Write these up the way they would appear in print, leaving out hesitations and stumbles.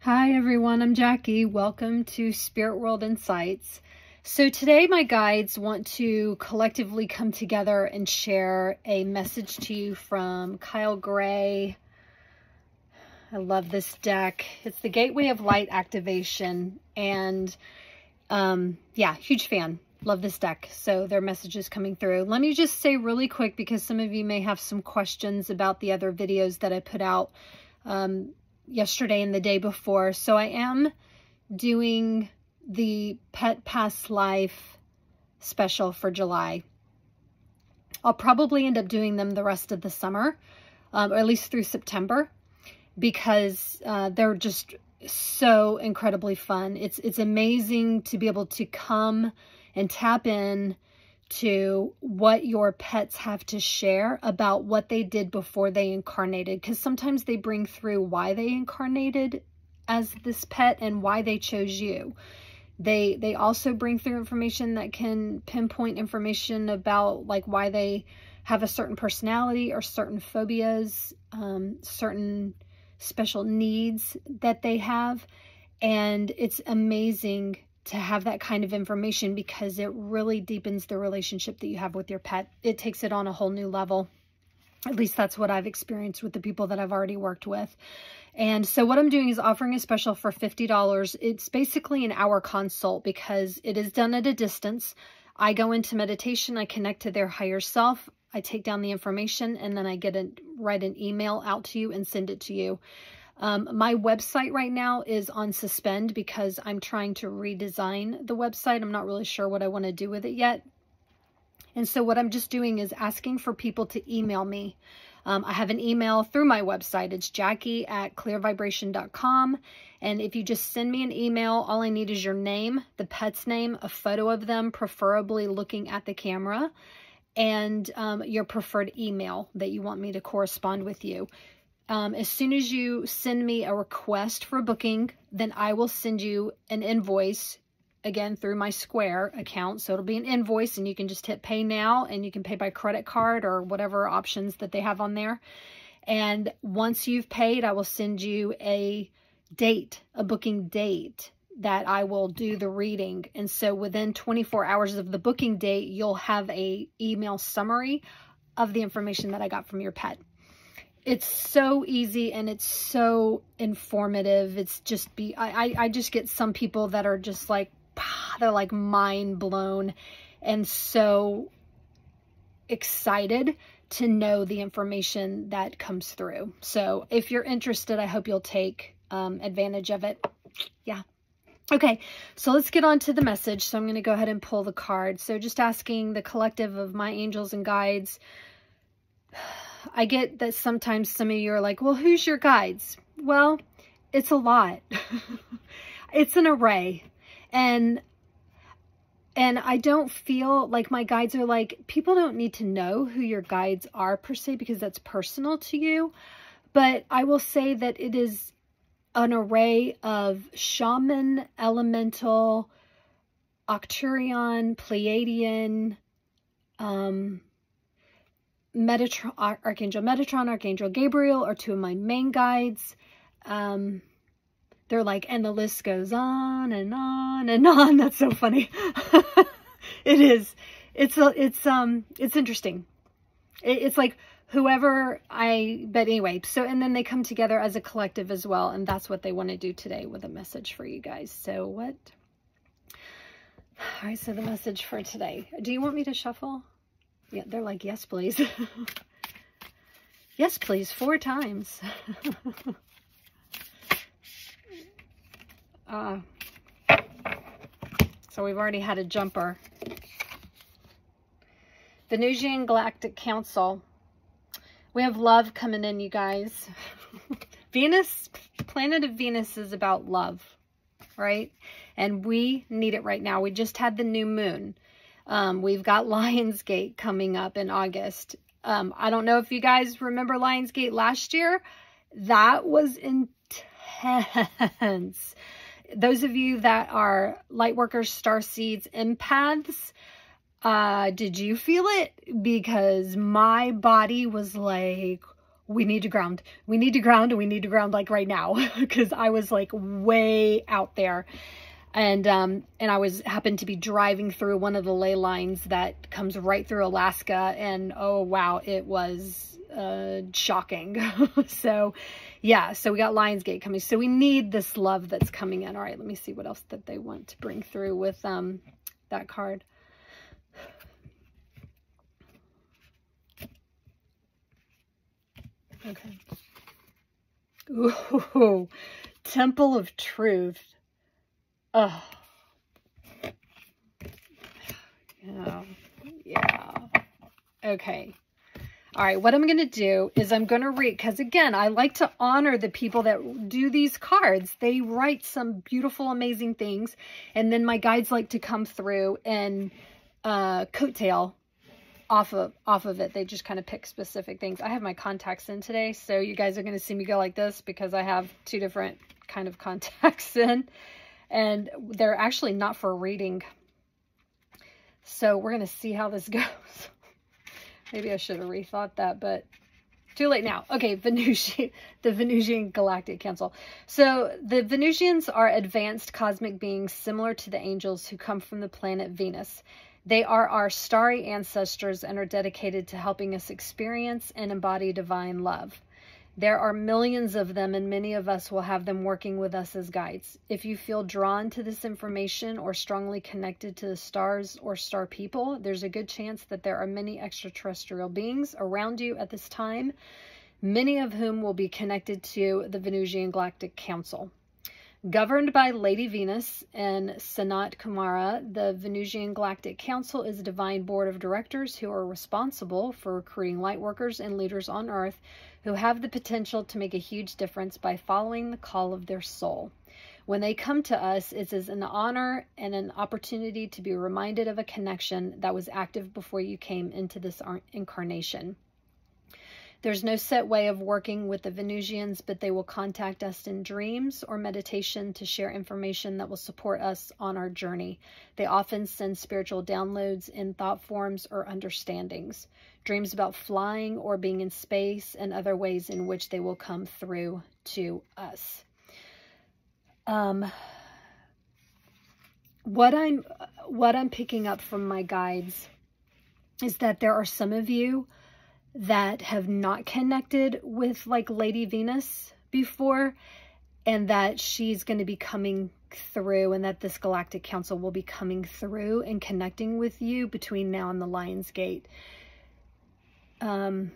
Hi everyone, I'm Jackie. Welcome to Spirit World Insights. So today my guides want to collectively come together and share a message to you from Kyle Gray. I love this deck. It's the Gateway of Light Activation, and yeah, huge fan. Love this deck. So their message is coming through. Let me just say really quick, because some of you may have some questions about the other videos that I put out yesterday and the day before. So I am doing the Pet Past Life special for July. I'll probably end up doing them the rest of the summer, or at least through September, because they're just so incredibly fun. It's amazing to be able to come and tap in to what your pets have to share about what they did before they incarnated, because sometimes they bring through why they incarnated as this pet and why they chose you. They also bring through information that can pinpoint information about like why they have a certain personality or certain phobias, certain special needs that they have. And it's amazing to have that kind of information, because it really deepens the relationship that you have with your pet. It takes it on a whole new level. At least that's what I've experienced with the people that I've already worked with. And so what I'm doing is offering a special for $50. It's basically an hour consult, because it is done at a distance. I go into meditation, I connect to their higher self, I take down the information, and then I write an email out to you and send it to you. My website right now is on suspend because I'm trying to redesign the website. I'm not really sure what I want to do with it yet. And so what I'm just doing is asking for people to email me. I have an email through my website. It's Jackie.clearvibration.com. And if you just send me an email, all I need is your name, the pet's name, a photo of them, preferably looking at the camera, and your preferred email that you want me to correspond with you. As soon as you send me a request for a booking, then I will send you an invoice, again, through my Square account. So it'll be an invoice, and you can just hit pay now, and you can pay by credit card or whatever options that they have on there. And once you've paid, I will send you a date, a booking date that I will do the reading. And so within 24 hours of the booking date, you'll have a email summary of the information that I got from your pet. It's so easy and it's so informative. It's just I just get some people that are just like, they're like mind blown and so excited to know the information that comes through. So if you're interested, I hope you'll take advantage of it. Yeah. Okay, so let's get on to the message. So I'm going to go ahead and pull the card. So just asking the collective of my angels and guides. I get that sometimes some of you are like, well, who's your guides? Well, it's a lot. It's an array. And I don't feel like my guides are like, people don't need to know who your guides are per se, because that's personal to you. But I will say that it is an array of shaman, elemental, Arcturian, Pleiadian, Archangel Metatron, Archangel Gabriel are two of my main guides. They're like, and the list goes on and on and on. That's so funny. It is. It's interesting. It's like whoever but anyway, so, and then they come together as a collective as well. And that's what they want to do today with a message for you guys. So all right, so the message for today. Do you want me to shuffle? Yeah, they're like, yes, please. Yes, please, 4 times. So we've already had a jumper. Venusian Galactic Council. We have love coming in, you guys. Venus, the planet of Venus is about love, right? And we need it right now. We just had the new moon. We've got Lionsgate coming up in August. I don't know if you guys remember Lionsgate last year. That was intense. Those of you that are lightworkers, starseeds, empaths, did you feel it? Because my body was like, we need to ground. We need to ground, and we need to ground like right now, because I was like way out there. And I happened to be driving through one of the ley lines that comes right through Alaska, and oh wow, it was shocking. So yeah, so we got Lionsgate coming. So we need this love that's coming in. All right, let me see what else that they want to bring through with that card. Okay. Ooh, Temple of Truth. Oh. Yeah. Okay. All right, what I'm going to do is I'm going to read, because again, I like to honor the people that do these cards. They write some beautiful, amazing things, and then my guides like to come through and coattail off of it. They just kind of pick specific things. I have my contacts in today, so you guys are going to see me go like this because I have two different kind of contacts in, and they're actually not for reading. So we're going to see how this goes. Maybe I should have rethought that, but too late now. Okay, the Venusian Galactic Council. So the Venusians are advanced cosmic beings similar to the angels who come from the planet Venus. They are our starry ancestors and are dedicated to helping us experience and embody divine love. There are millions of them, and many of us will have them working with us as guides. If you feel drawn to this information or strongly connected to the stars or star people, there's a good chance that there are many extraterrestrial beings around you at this time, many of whom will be connected to the Venusian Galactic Council. Governed by Lady Venus and Sanat Kumara, the Venusian Galactic Council is a divine board of directors who are responsible for recruiting lightworkers and leaders on Earth who have the potential to make a huge difference by following the call of their soul. When they come to us, it is an honor and an opportunity to be reminded of a connection that was active before you came into this incarnation. There's no set way of working with the Venusians, but they will contact us in dreams or meditation to share information that will support us on our journey. They often send spiritual downloads in thought forms or understandings, dreams about flying or being in space, and other ways in which they will come through to us. What I'm picking up from my guides is that there are some of you that have not connected with like Lady Venus before, and that she's going to be coming through, and that this Galactic Council will be coming through and connecting with you between now and the Lionsgate. And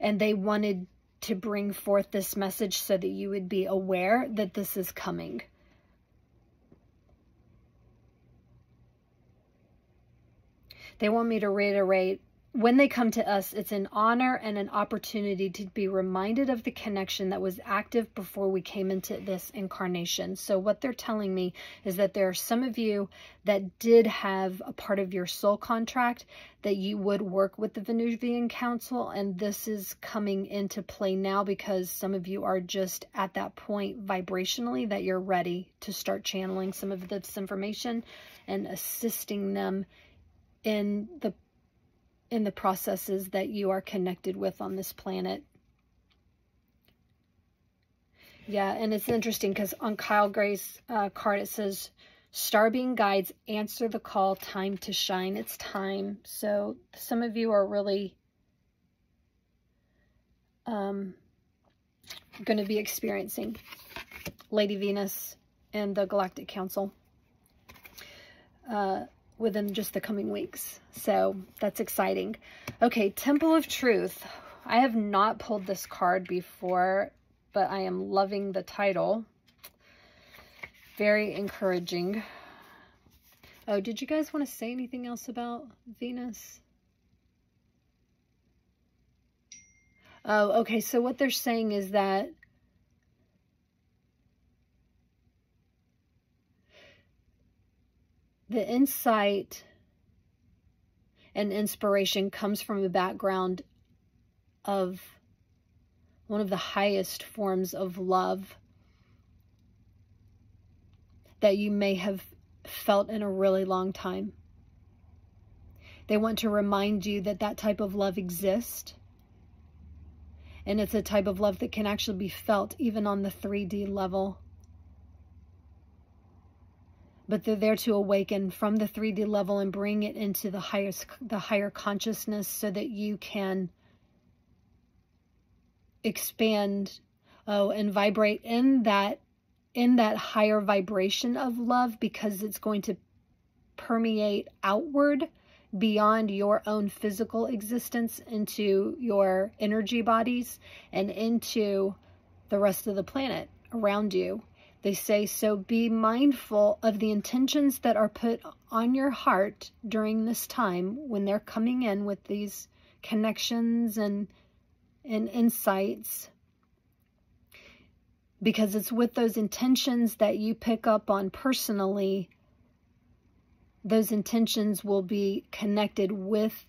they wanted to bring forth this message so that you would be aware that this is coming. They want me to reiterate, when they come to us, it's an honor and an opportunity to be reminded of the connection that was active before we came into this incarnation. So what they're telling me is that there are some of you that did have a part of your soul contract that you would work with the Venusian Council, and this is coming into play now because some of you are just at that point vibrationally that you're ready to start channeling some of this information and assisting them in the processes that you are connected with on this planet. Yeah, and it's interesting because on Kyle Gray's card, it says, Star being guides, answer the call, time to shine. It's time. So some of you are really going to be experiencing Lady Venus and the Galactic Council within just the coming weeks. So that's exciting. Okay, Temple of Truth. I have not pulled this card before, but I am loving the title. Very encouraging. Oh, did you guys want to say anything else about Venus? Oh, okay. So what they're saying is that the insight and inspiration comes from a background of one of the highest forms of love that you may have felt in a really long time. They want to remind you that that type of love exists And it's a type of love that can actually be felt even on the 3D level. But they're there to awaken from the 3D level and bring it into the higher consciousness so that you can expand, and vibrate in that higher vibration of love, because it's going to permeate outward beyond your own physical existence into your energy bodies and into the rest of the planet around you. They say, so be mindful of the intentions that are put on your heart during this time when they're coming in with these connections and insights, because it's with those intentions that you pick up on personally. Those intentions will be connected with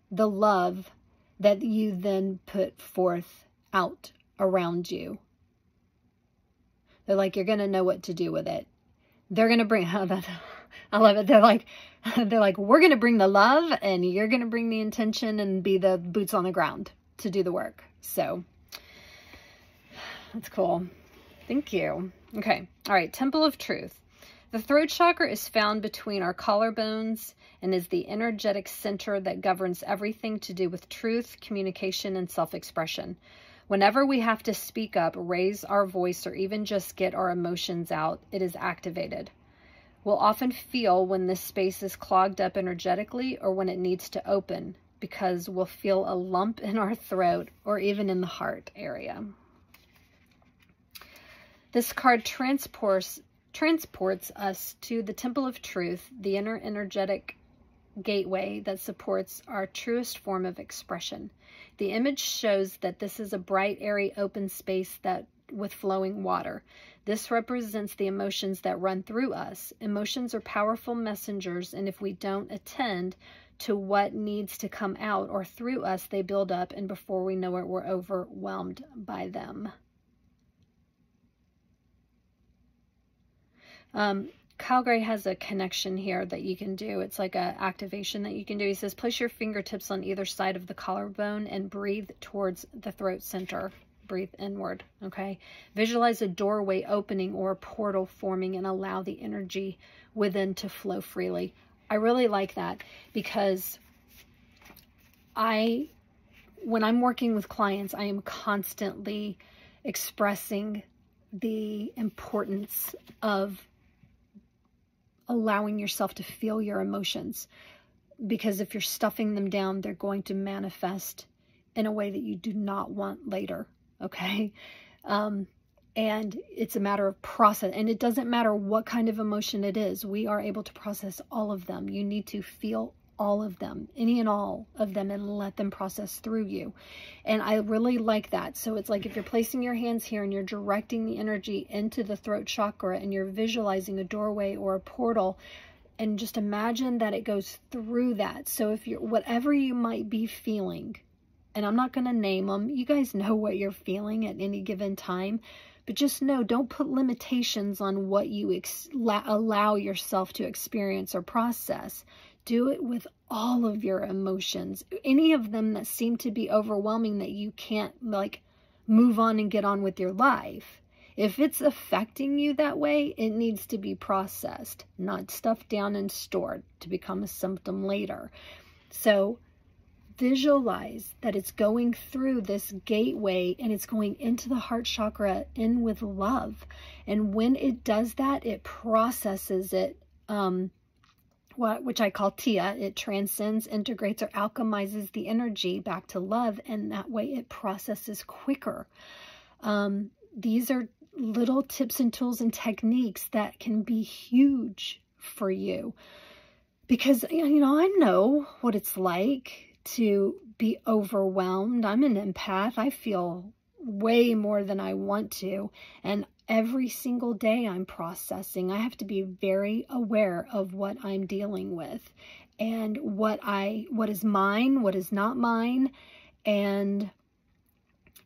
the love that you then put forth out around you. They're like, you're going to know what to do with it. They're going to bring, I love it. They're like, we're going to bring the love and you're going to bring the intention and be the boots on the ground to do the work. So that's cool. Thank you. Okay. All right. Temple of Truth. The throat chakra is found between our collarbones and is the energetic center that governs everything to do with truth, communication, and self-expression. Whenever we have to speak up, raise our voice, or even just get our emotions out, it is activated. We'll often feel when this space is clogged up energetically or when it needs to open, because we'll feel a lump in our throat or even in the heart area. This card transports us to the Temple of Truth, the inner energetic gateway that supports our truest form of expression. The image shows that this is a bright, airy, open space with flowing water. This represents the emotions that run through us. Emotions are powerful messengers, and if we don't attend to what needs to come out or through us, they build up, and before we know it, we're overwhelmed by them. Kyle Gray has a connection here that you can do. It's like an activation that you can do. He says, place your fingertips on either side of the collarbone and breathe towards the throat center. Breathe inward, okay? Visualize a doorway opening or a portal forming and allow the energy within to flow freely. I really like that, because when I'm working with clients, I am constantly expressing the importance of allowing yourself to feel your emotions, because if you're stuffing them down, they're going to manifest in a way that you do not want later. Okay. And it's a matter of process, and it doesn't matter what kind of emotion it is. We are able to process all of them. You need to feel all of them, any and all of them, and let them process through you. And I really like that. So it's like if you're placing your hands here and you're directing the energy into the throat chakra and you're visualizing a doorway or a portal, and just imagine that it goes through that. So if you're, whatever you might be feeling, and I'm not going to name them, you guys know what you're feeling at any given time, but just know, don't put limitations on what you allow yourself to experience or process. Do it with all of your emotions, any of them that seem to be overwhelming that you can't like move on and get on with your life. If it's affecting you that way, it needs to be processed, not stuffed down and stored to become a symptom later. So visualize that it's going through this gateway and it's going into the heart chakra in with love. And when it does that, it processes it, which I call Tia. It transcends, integrates, or alchemizes the energy back to love, and that way it processes quicker. These are little tips and tools and techniques that can be huge for you, because, you know, I know what it's like to be overwhelmed. I'm an empath. I feel way more than I want to, and every single day I'm processing. I have to be very aware of what I'm dealing with and what is mine, what is not mine, and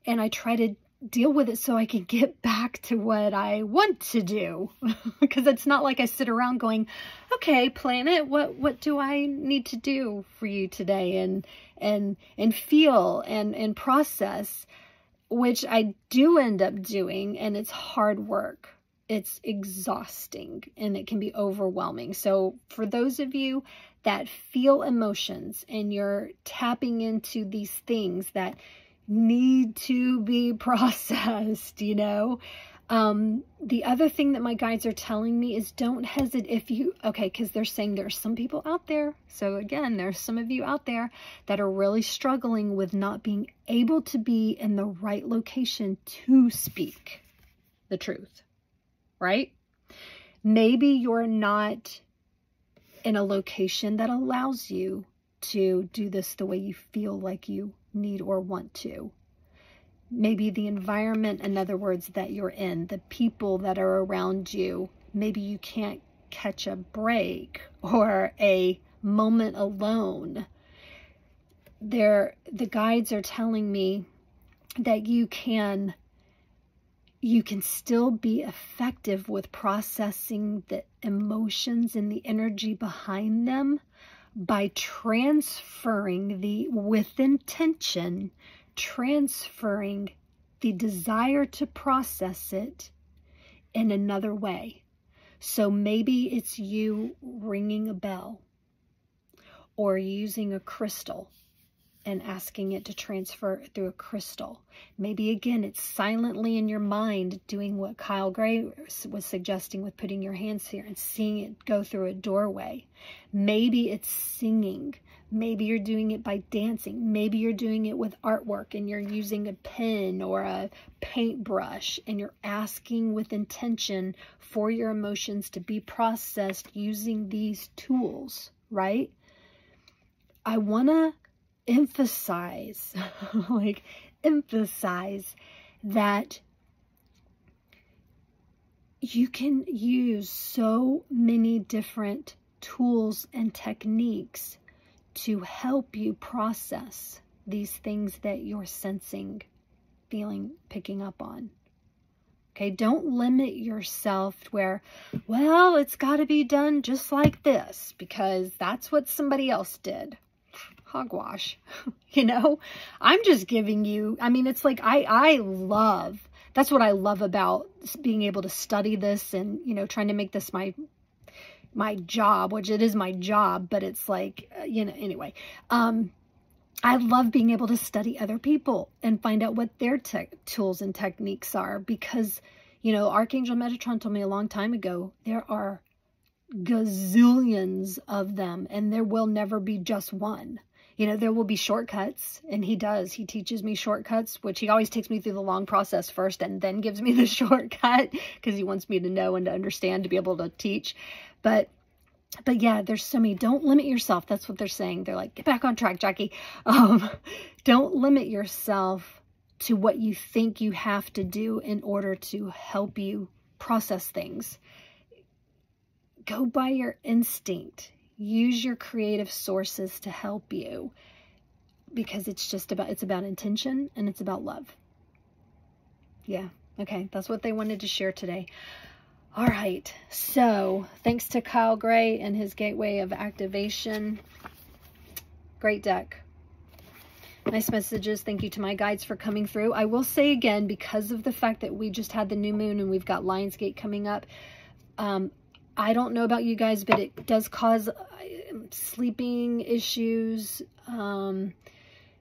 I try to deal with it so I can get back to what I want to do. Because it's not like I sit around going, okay, planet, what do I need to do for you today? And feel and process, which I do end up doing, and it's hard work. It's exhausting and it can be overwhelming. So for those of you that feel emotions and you're tapping into these things that need to be processed, you know. The other thing that my guides are telling me is don't hesitate because they're saying there's some people out there. So again, there's some of you out there that are really struggling with not being able to be in the right location to speak the truth, right? Maybe you're not in a location that allows you to do this the way you feel like you need or want to. Maybe the environment, in other words, that you're in, the people that are around you, maybe you can't catch a break or a moment alone. The guides are telling me that you can still be effective with processing the emotions and the energy behind them by transferring with intention, transferring the desire to process it in another way. So maybe it's you ringing a bell or using a crystal and asking it to transfer through a crystal. Maybe again, it's silently in your mind doing what Kyle Gray was suggesting with putting your hands here and seeing it go through a doorway. Maybe it's singing. Maybe you're doing it by dancing. Maybe you're doing it with artwork and you're using a pen or a paintbrush and you're asking with intention for your emotions to be processed using these tools, right? I want to emphasize that you can use so many different tools and techniques to help you process these things that you're sensing, feeling, picking up on. Okay, don't limit yourself where, well, it's got to be done just like this because that's what somebody else did. Hogwash, you know, I'm just giving you, I mean, it's like, that's what I love about being able to study this and, you know, trying to make this my job, which it is my job, but it's like, you know, anyway, I love being able to study other people and find out what their tools and techniques are because, you know, Archangel Metatron told me a long time ago, there are gazillions of them and there will never be just one. You know, there will be shortcuts, and he teaches me shortcuts, which he always takes me through the long process first and then gives me the shortcut because he wants me to know and to understand to be able to teach. But yeah, there's so many. Don't limit yourself. That's what they're saying. They're like, get back on track, Jackie. Don't limit yourself to what you think you have to do in order to help you process things. Go by your instinct. Use your creative sources to help you because it's about intention and it's about love. Yeah. Okay. That's what they wanted to share today. All right. So thanks to Kyle Gray and his Gateway of Activation. Great deck. Nice messages. Thank you to my guides for coming through. I will say again, because of the fact that we just had the new moon and we've got Lionsgate coming up, I don't know about you guys, but it does cause sleeping issues,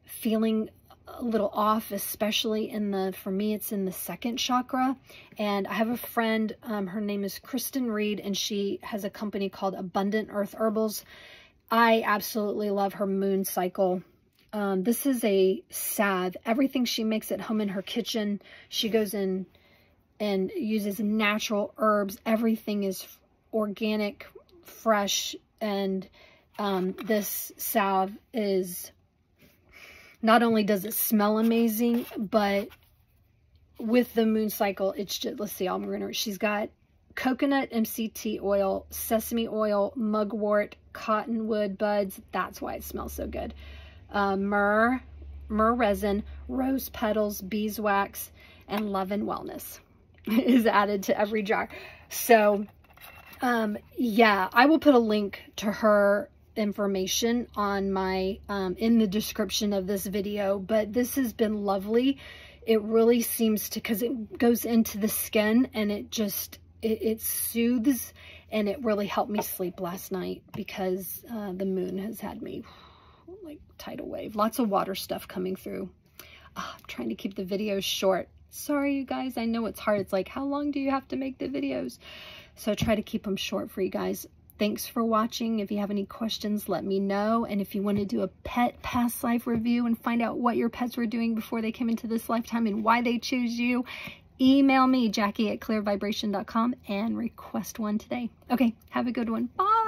feeling a little off, especially for me, it's in the second chakra. And I have a friend, her name is Kristen Reed, and she has a company called Abundant Earth Herbals. I absolutely love her moon cycle. This is a salve. Everything she makes at home in her kitchen, she goes in and uses natural herbs. Everything is organic, fresh, and this salve is, not only does it smell amazing, but with the moon cycle, it's just, let's see, she's got coconut MCT oil, sesame oil, mugwort, cottonwood buds. That's why it smells so good. Myrrh resin, rose petals, beeswax, and love and wellness is added to every jar. So, yeah, I will put a link to her information on my, in the description of this video, but this has been lovely. It really seems to, because it goes into the skin and it just, it soothes, and it really helped me sleep last night because the moon has had me like tidal wave. Lots of water stuff coming through. I'm trying to keep the videos short. Sorry, you guys. I know it's hard. It's like, how long do you have to make the videos? So I try to keep them short for you guys. Thanks for watching. If you have any questions, let me know. And if you want to do a pet past life review and find out what your pets were doing before they came into this lifetime and why they choose you, email me, Jackie@clearvibration.com, and request one today. Okay, have a good one. Bye.